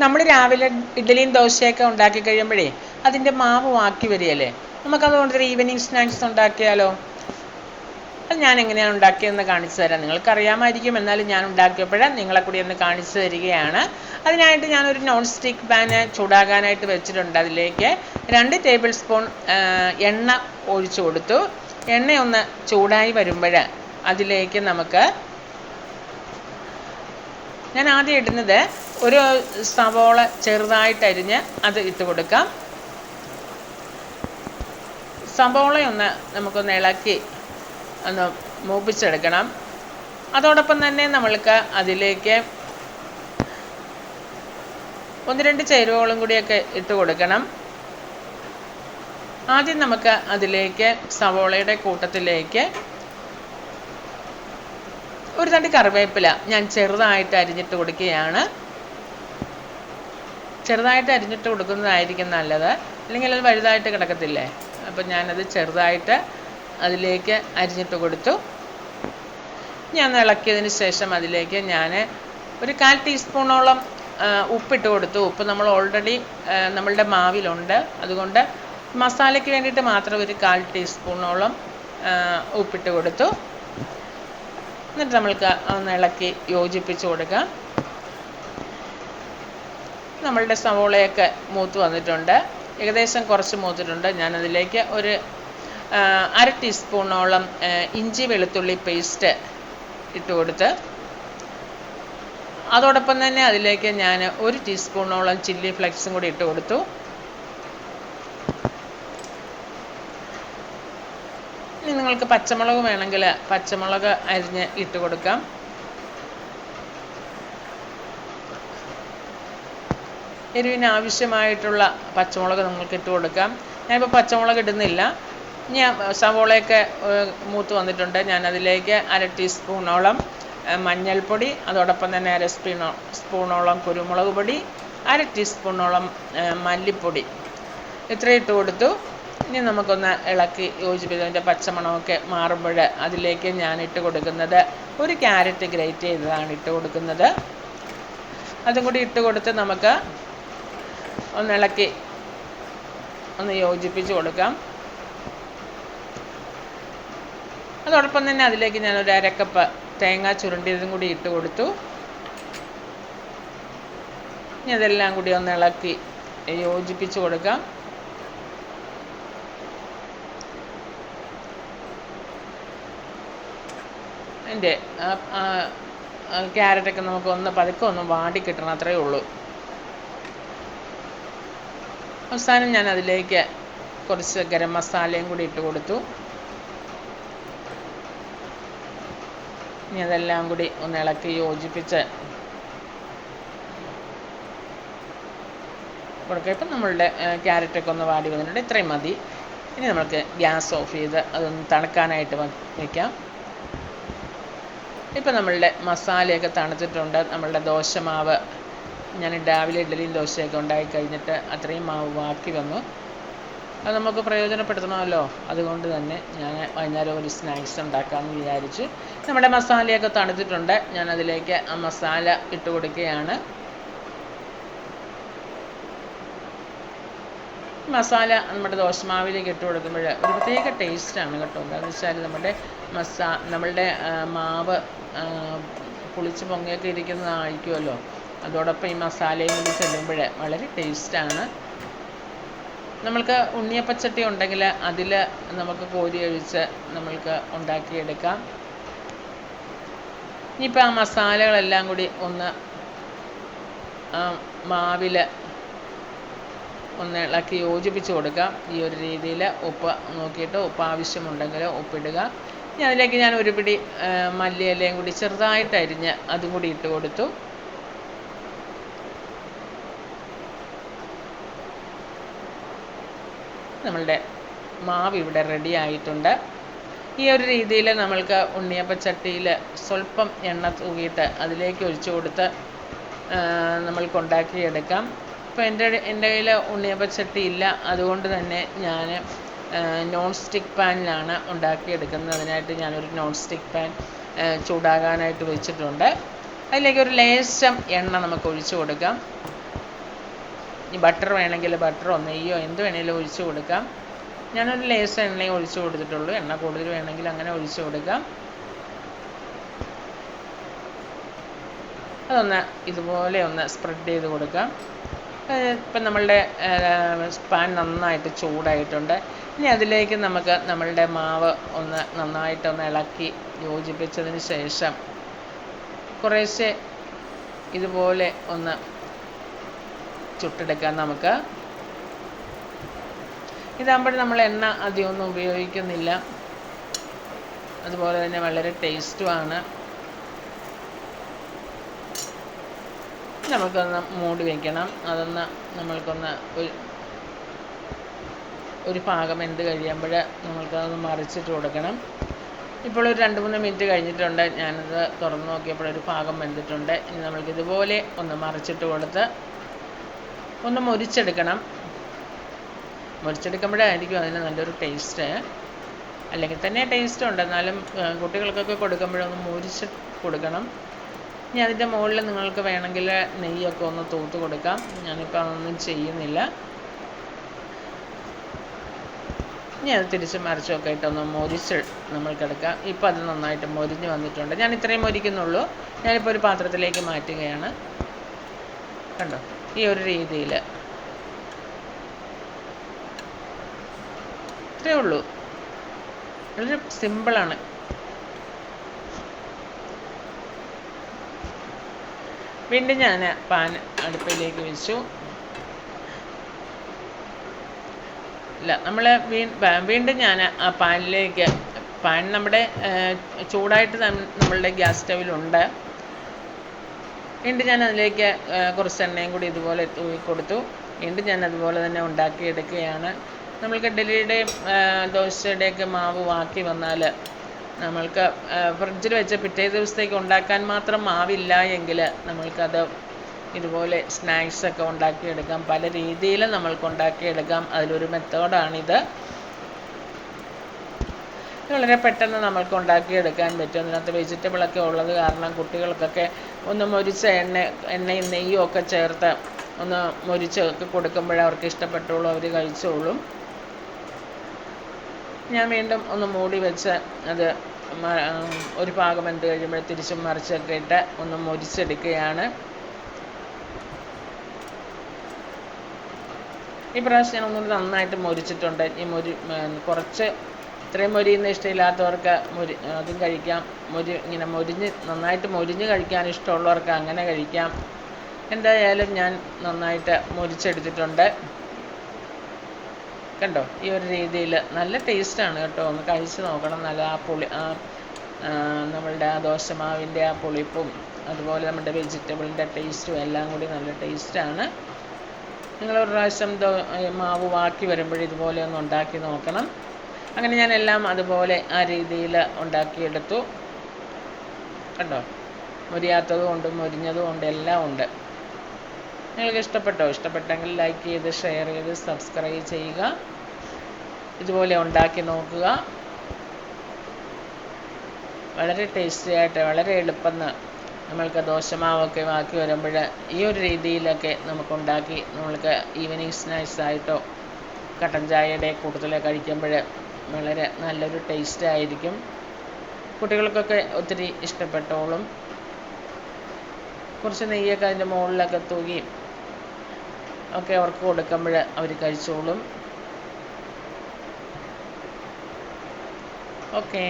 നമ്മൾ രാവിലെ ഇഡ്ഡലിയും ദോശയൊക്കെ ഉണ്ടാക്കി കഴിയുമ്പോഴേ അതിൻ്റെ മാവ് ബാക്കി വരികയല്ലേ, നമുക്കതുകൊണ്ടൊരു ഈവനിങ് സ്നാക്സ് ഉണ്ടാക്കിയാലോ? അത് ഞാൻ എങ്ങനെയാണ് ഉണ്ടാക്കിയതെന്ന് കാണിച്ചു തരാം. നിങ്ങൾക്കറിയാമായിരിക്കും, എന്നാലും ഞാൻ ഉണ്ടാക്കിയപ്പോൾ നിങ്ങളെ കൂടി ഒന്ന് കാണിച്ചു തരികയാണ്. അതിനായിട്ട് ഞാനൊരു നോൺ സ്റ്റിക്ക് പാന് ചൂടാകാനായിട്ട് വെച്ചിട്ടുണ്ട്. അതിലേക്ക് 2 ടേബിൾ സ്പൂൺ എണ്ണ ഒഴിച്ചു കൊടുത്തു. എണ്ണ ഒന്ന് ചൂടായി വരുമ്പോൾ അതിലേക്ക് ഞാൻ ആദ്യം ഇടുന്നത് ഒരു സവോള ചെറുതായിട്ടരിഞ്ഞ് അത് ഇട്ട് കൊടുക്കാം. സവോളയൊന്ന് നമുക്കൊന്ന് ഇളക്കി ഒന്ന് മൂപ്പിച്ചെടുക്കണം. അതോടൊപ്പം തന്നെ നമ്മൾക്ക് അതിലേക്ക് 1-2 ചേരുവകളും കൂടിയൊക്കെ ഇട്ട് കൊടുക്കണം. ആദ്യം നമുക്ക് അതിലേക്ക് സവോളയുടെ കൂട്ടത്തിലേക്ക് ഒരു തണ്ട് കറിവേപ്പില ഞാൻ ചെറുതായിട്ട് അരിഞ്ഞിട്ട് കൊടുക്കുകയാണ്. ചെറുതായിട്ട് അരിഞ്ഞിട്ട് കൊടുക്കുന്നതായിരിക്കും നല്ലത്, അല്ലെങ്കിൽ അത് വലുതായിട്ട് കിടക്കത്തില്ലേ. അപ്പം ഞാനത് ചെറുതായിട്ട് അതിലേക്ക് അരിഞ്ഞിട്ട് കൊടുത്തു. ഞാൻ ഇളക്കിയതിന് ശേഷം അതിലേക്ക് ഞാൻ ഒരു 1/4 ടീസ്പൂണോളം ഉപ്പിട്ട് കൊടുത്തു. ഉപ്പ് നമ്മൾ ഓൾറെഡി നമ്മളുടെ മാവിലുണ്ട്, അതുകൊണ്ട് മസാലയ്ക്ക് വേണ്ടിയിട്ട് മാത്രം ഒരു 1/4 ടീസ്പൂണോളം ഉപ്പിട്ട് കൊടുത്തു. എന്നിട്ട് നമ്മൾക്ക് ഒന്ന് ഇളക്കി യോജിപ്പിച്ച് കൊടുക്കാം. നമ്മളുടെ സവോളയൊക്കെ മൂത്ത് വന്നിട്ടുണ്ട്, ഏകദേശം കുറച്ച് മൂത്തിട്ടുണ്ട്. ഞാനതിലേക്ക് ഒരു 1/2 ടീസ്പൂണോളം ഇഞ്ചി വെളുത്തുള്ളി പേസ്റ്റ് ഇട്ട് കൊടുത്ത്, അതോടൊപ്പം തന്നെ അതിലേക്ക് ഞാൻ 1 ടീസ്പൂണോളം ചില്ലി ഫ്ലെക്സും കൂടി ഇട്ട് കൊടുത്തു. ഇനി നിങ്ങൾക്ക് പച്ചമുളക് വേണമെങ്കിൽ പച്ചമുളക് അരിഞ്ഞ് ഇട്ട് കൊടുക്കാം. എരിവിന് ആവശ്യമായിട്ടുള്ള പച്ചമുളക് നിങ്ങൾക്ക് ഇട്ട് കൊടുക്കാം. ഞാനിപ്പോൾ പച്ചമുളക് ഇടുന്നില്ല. ഞാൻ സവോളയൊക്കെ മൂത്ത് വന്നിട്ടുണ്ട്. ഞാൻ അതിലേക്ക് 1/2 ടീസ്പൂണോളം മഞ്ഞൾപ്പൊടി, അതോടൊപ്പം തന്നെ 1/2 സ്പൂണോളം കുരുമുളക് പൊടി, 1/2 ടീസ്പൂണോളം മല്ലിപ്പൊടി ഇത്രയും ഇട്ട് കൊടുത്തു. ഇനി നമുക്കൊന്ന് ഇളക്കി യോജിപ്പിച്ചതിൻ്റെ പച്ചമണമൊക്കെ മാറുമ്പോൾ അതിലേക്ക് ഞാൻ ഇട്ട് കൊടുക്കുന്നത് ഒരു ക്യാരറ്റ് ഗ്രേറ്റ് ചെയ്തതാണ് ഇട്ട് കൊടുക്കുന്നത്. അതും കൂടി ഇട്ട് കൊടുത്ത് നമുക്ക് ഒന്ന് ഇളക്കി ഒന്ന് യോജിപ്പിച്ച് കൊടുക്കാം. അതോടൊപ്പം തന്നെ അതിലേക്ക് ഞാനൊരു 1/2 കപ്പ് തേങ്ങ ചുരുണ്ടിയതും കൂടി ഇട്ട് കൊടുത്തു. ഇനി അതെല്ലാം കൂടി ഒന്ന് ഇളക്കി യോജിപ്പിച്ച് കൊടുക്കാം. അതിൻ്റെ ക്യാരറ്റൊക്കെ നമുക്ക് പതുക്കെ ഒന്ന് വാടി കിട്ടണം, അത്രയേ ഉള്ളൂ. അവസാനം ഞാൻ അതിലേക്ക് കുറച്ച് ഗരം മസാലയും കൂടി ഇട്ട് കൊടുത്തു. ഇനി അതെല്ലാം കൂടി ഒന്ന് ഇളക്കി യോജിപ്പിച്ച് കൊടുക്കുക. ഇപ്പം നമ്മളുടെ ക്യാരറ്റൊക്കെ ഒന്ന് വാടി വന്നിട്ടുണ്ട്, ഇത്രയും മതി. ഇനി നമുക്ക് ഗ്യാസ് ഓഫ് ചെയ്ത് അതൊന്ന് തണുക്കാനായിട്ട് വയ്ക്കാം. ഇപ്പം നമ്മളുടെ മസാലയൊക്കെ തണുത്തിട്ടുണ്ട്. നമ്മളുടെ ദോശമാവ് ഞാൻ രാവിലെ ഇഡ്ഡലിയും ദോശയൊക്കെ ഉണ്ടാക്കി കഴിഞ്ഞിട്ട് അത്രയും മാവ് ബാക്കി വന്നു. അത് നമുക്ക് പ്രയോജനപ്പെടുത്തണമല്ലോ, അതുകൊണ്ട് തന്നെ ഞാൻ വൈകുന്നേരം ഒരു സ്നാക്സ് ഉണ്ടാക്കാമെന്ന് വിചാരിച്ചു. നമ്മുടെ മസാലയൊക്കെ തണുത്തിട്ടുണ്ട്. ഞാൻ അതിലേക്ക് ആ മസാല ഇട്ട് കൊടുക്കുകയാണ്. മസാല നമ്മുടെ ദോശമാവിലേക്ക് ഇട്ട് കൊടുക്കുമ്പോൾ ഒരു പ്രത്യേക ടേസ്റ്റാണ് കേട്ടോ. എന്താണെന്ന് വെച്ചാൽ നമ്മളുടെ മാവ് പുളിച്ച് പൊങ്ങിയൊക്കെ ഇരിക്കുന്നതായിരിക്കുമല്ലോ, അതോടൊപ്പം ഈ മസാലയും കൂടി ചെല്ലുമ്പോൾ വളരെ ടേസ്റ്റാണ്. നമ്മൾക്ക് ഉണ്ണിയപ്പച്ചട്ടി ഉണ്ടെങ്കിൽ അതിൽ നമുക്ക് കോരി ഒഴിച്ച് നമ്മൾക്ക് ഉണ്ടാക്കിയെടുക്കാം. ഇനിയിപ്പോൾ ആ മസാലകളെല്ലാം കൂടി ഒന്ന് മാവിൽ ഒന്ന് ഇളക്കി യോജിപ്പിച്ച് കൊടുക്കാം. ഈ ഒരു രീതിയിൽ ഉപ്പ് നോക്കിയിട്ട് ഉപ്പ് ആവശ്യമുണ്ടെങ്കിൽ ഉപ്പിടുക. ഇനി അതിലേക്ക് ഞാൻ ഒരു പിടി മല്ലിയിലയും കൂടി ചെറുതായിട്ട് അരിഞ്ഞ് അതും കൂടി ഇട്ട് കൊടുത്തു. നമ്മളുടെ മാവ് ഇവിടെ റെഡി ആയിട്ടുണ്ട്. ഈ ഒരു രീതിയിൽ നമ്മൾക്ക് ഉണ്ണിയപ്പച്ചട്ടിയിൽ സ്വല്പം എണ്ണ തൂകിയിട്ട് അതിലേക്ക് ഒഴിച്ചു കൊടുത്ത് നമ്മൾക്കുണ്ടാക്കിയെടുക്കാം. ഇപ്പോൾ എൻ്റെ കയ്യിൽ ഉണ്ണിയപ്പച്ചട്ടി ഇല്ല, അതുകൊണ്ട് തന്നെ ഞാൻ നോൺ സ്റ്റിക്ക് പാനിലാണ് ഉണ്ടാക്കിയെടുക്കുന്നത്. അതിനായിട്ട് ഞാനൊരു നോൺ സ്റ്റിക്ക് പാൻ ചൂടാകാനായിട്ട് വെച്ചിട്ടുണ്ട്. അതിലേക്ക് ഒരു ലേശം എണ്ണ നമുക്ക് ഒഴിച്ചു കൊടുക്കാം. ഇനി ബട്ടർ വേണമെങ്കിൽ ബട്ടറോ നെയ്യോ എന്ത് വേണമെങ്കിലും ഒഴിച്ച് കൊടുക്കാം. ഞാനൊരു ലേശം എണ്ണയും ഒഴിച്ച് കൊടുത്തിട്ടുള്ളൂ. എണ്ണ കൂടുതൽ വേണമെങ്കിൽ അങ്ങനെ ഒഴിച്ച് കൊടുക്കാം. അതൊന്ന് ഇതുപോലെ ഒന്ന് സ്പ്രെഡ് ചെയ്ത് കൊടുക്കാം. ഇപ്പം നമ്മളുടെ പാൻ നന്നായിട്ട് ചൂടായിട്ടുണ്ട്. ഇനി അതിലേക്ക് നമുക്ക് നമ്മളുടെ മാവ് ഒന്ന് നന്നായിട്ടൊന്ന് ഇളക്കി യോജിപ്പിച്ചതിന് ശേഷം കുറേശ്ശെ ഇതുപോലെ ഒന്ന് ചുട്ടെടുക്കാം. നമുക്ക് ഇതാകുമ്പോൾ നമ്മൾ എണ്ണ അധികമൊന്നും ഉപയോഗിക്കുന്നില്ല. അതുപോലെ തന്നെ വളരെ ടേസ്റ്റുമാണ്. നമുക്കൊന്ന് മൂടി വയ്ക്കണം. അതൊന്ന് നമ്മൾക്കൊന്ന് ഒരു ഭാഗം എന്ത് കഴിയുമ്പോൾ നമ്മൾക്കതൊന്ന് മറിച്ചിട്ട് കൊടുക്കണം. ഇപ്പോൾ ഒരു 2-3 മിനിറ്റ് കഴിഞ്ഞിട്ടുണ്ട്. ഞാനത് തുറന്ന് നോക്കിയപ്പോൾ ഒരു ഭാഗം വെന്തിട്ടുണ്ട്. ഇനി നമ്മൾക്കിതുപോലെ ഒന്ന് മറിച്ചിട്ട് കൊടുത്ത് ഒന്ന് മൊരിച്ചെടുക്കണം. മൊരിച്ചെടുക്കുമ്പോഴായിരിക്കും അതിന് നല്ലൊരു ടേസ്റ്റ്. അല്ലെങ്കിൽ തന്നെ ടേസ്റ്റ് ഉണ്ട്, എന്നാലും കുട്ടികൾക്കൊക്കെ കൊടുക്കുമ്പോഴൊന്ന് മൊരിച്ച് കൊടുക്കണം. ഇനി അതിൻ്റെ മുകളിൽ നിങ്ങൾക്ക് വേണമെങ്കിൽ നെയ്യൊക്കെ ഒന്ന് തൂത്ത് കൊടുക്കാം. ഞാനിപ്പോൾ അതൊന്നും ചെയ്യുന്നില്ല. ഇനി അത് തിരിച്ച് മറിച്ചൊക്കെ ഇട്ടൊന്ന് മൊരിച്ച് നമ്മൾക്കെടുക്കാം. ഇപ്പോൾ അത് നന്നായിട്ട് മൊരിഞ്ഞ് വന്നിട്ടുണ്ട്. ഞാൻ ഇത്രയും മൊരിക്കുന്നുള്ളൂ. ഞാനിപ്പോൾ ഒരു പാത്രത്തിലേക്ക് മാറ്റുകയാണ്. കണ്ടോ, ഈ ഒരു രീതിയിൽ. ഇത്രയേ ഉള്ളൂ. വളരെ സിമ്പിളാണ്. വീണ്ടും ഞാൻ പാൻ അടുപ്പിലേക്ക് വെച്ചു. വീണ്ടും ഞാൻ ആ പാൻ നമ്മുടെ ചൂടായിട്ട് നമ്മളുടെ ഗ്യാസ് സ്റ്റവിലുണ്ട്. വീണ്ടും ഞാൻ അതിലേക്ക് കുറച്ച് എണ്ണയും കൂടി ഇതുപോലെ തൂവി കൊടുത്തു. വീണ്ടും ഞാൻ അതുപോലെ തന്നെ ഉണ്ടാക്കിയെടുക്കുകയാണ്. നമ്മൾക്ക് ഇഡ്ഡലിയുടെയും ദോശയുടെയൊക്കെ മാവ് ബാക്കി വന്നാൽ നമ്മൾക്ക് ഫ്രിഡ്ജിൽ വെച്ച് പിറ്റേ ദിവസത്തേക്ക് ഉണ്ടാക്കാൻ മാത്രം മാവില്ല എങ്കിൽ നമ്മൾക്കത് ഇതുപോലെ സ്നാക്സൊക്കെ ഉണ്ടാക്കിയെടുക്കാം. പല രീതിയിൽ നമ്മൾക്ക് ഉണ്ടാക്കിയെടുക്കാം. അതിലൊരു മെത്തേഡാണിത്. വളരെ പെട്ടെന്ന് നമ്മൾക്ക് ഉണ്ടാക്കിയെടുക്കാൻ പറ്റും. അതിനകത്ത് വെജിറ്റബിളൊക്കെ ഉള്ളത് കാരണം കുട്ടികൾക്കൊക്കെ ഒന്ന് മൊരിച്ച എണ്ണയും നെയ്യും ഒക്കെ ചേർത്ത് ഒന്ന് മൊരിച്ചൊക്കെ കൊടുക്കുമ്പോഴേ അവർക്ക് ഇഷ്ടപ്പെട്ടുള്ളൂ, അവർ കഴിച്ചോളും. ഞാൻ വീണ്ടും ഒന്ന് മൂടി വെച്ച് അത് ഒരു ഭാഗം എന്ത് കഴിയുമ്പോൾ തിരിച്ചും മറിച്ചൊക്കെ ഇട്ട് ഒന്ന് മൊരിച്ചെടുക്കുകയാണ്. ഈ പ്രാവശ്യം ഞാൻ ഒന്നുകൂടി നന്നായിട്ട് മൊരിച്ചിട്ടുണ്ട്. ഈ കുറച്ച് ഇത്രയും മൊരിയുന്ന ഇഷ്ടമില്ലാത്തവർക്ക് അതും കഴിക്കാം. ഇങ്ങനെ നന്നായിട്ട് മൊരിഞ്ഞ് കഴിക്കാൻ ഇഷ്ടമുള്ളവർക്ക് അങ്ങനെ കഴിക്കാം. എന്തായാലും ഞാൻ നന്നായിട്ട് മൊരിച്ചെടുത്തിട്ടുണ്ട്. കണ്ടോ, ഈ ഒരു രീതിയിൽ നല്ല ടേസ്റ്റാണ് കേട്ടോ. ഒന്ന് കഴിച്ച് നോക്കണം. നല്ല നമ്മളുടെ ആ ദോശമാവിൻ്റെ ആ പുളിപ്പും അതുപോലെ നമ്മുടെ വെജിറ്റബിളിൻ്റെ ടേസ്റ്റും എല്ലാം കൂടി നല്ല ടേസ്റ്റാണ്. നിങ്ങളൊരു പ്രാവശ്യം മാവ് ബാക്കി വരുമ്പോൾ ഇതുപോലെ ഒന്ന് ഉണ്ടാക്കി നോക്കണം. അങ്ങനെ ഞാൻ എല്ലാം അതുപോലെ ആ രീതിയിൽ ഉണ്ടാക്കിയെടുത്തു. കണ്ടോ, മൊരിയാത്തതും ഉണ്ട്, മൊരിഞ്ഞതും ഉണ്ട്, എല്ലാം ഉണ്ട്. നിങ്ങൾക്ക് ഇഷ്ടപ്പെട്ടോ? ഇഷ്ടപ്പെട്ടെങ്കിൽ ലൈക്ക് ചെയ്ത് ഷെയർ ചെയ്ത് സബ്സ്ക്രൈബ് ചെയ്യുക. ഇതുപോലെ ഉണ്ടാക്കി നോക്കുക. വളരെ ടേസ്റ്റി ആയിട്ട് വളരെ എളുപ്പമെന്ന് നമ്മൾക്ക് ദോശമാവൊക്കെ ബാക്കി വരുമ്പോൾ ഈ ഒരു രീതിയിലൊക്കെ നമുക്കുണ്ടാക്കി നമ്മൾക്ക് ഈവനിങ് സ്നാക്സ് ആയിട്ടോ കട്ടൻ ചായയുടെ കൂടുതൽ കഴിക്കുമ്പോൾ വളരെ നല്ലൊരു ടേസ്റ്റായിരിക്കും. കുട്ടികൾക്കൊക്കെ ഒത്തിരി ഇഷ്ടപ്പെട്ടോളും. കുറച്ച് നെയ്യൊക്കെ അതിൻ്റെ മുകളിലൊക്കെ തൂകി ഒക്കെ അവർക്ക് കൊടുക്കുമ്പോൾ അവർ കഴിച്ചോളും. ഓക്കേ.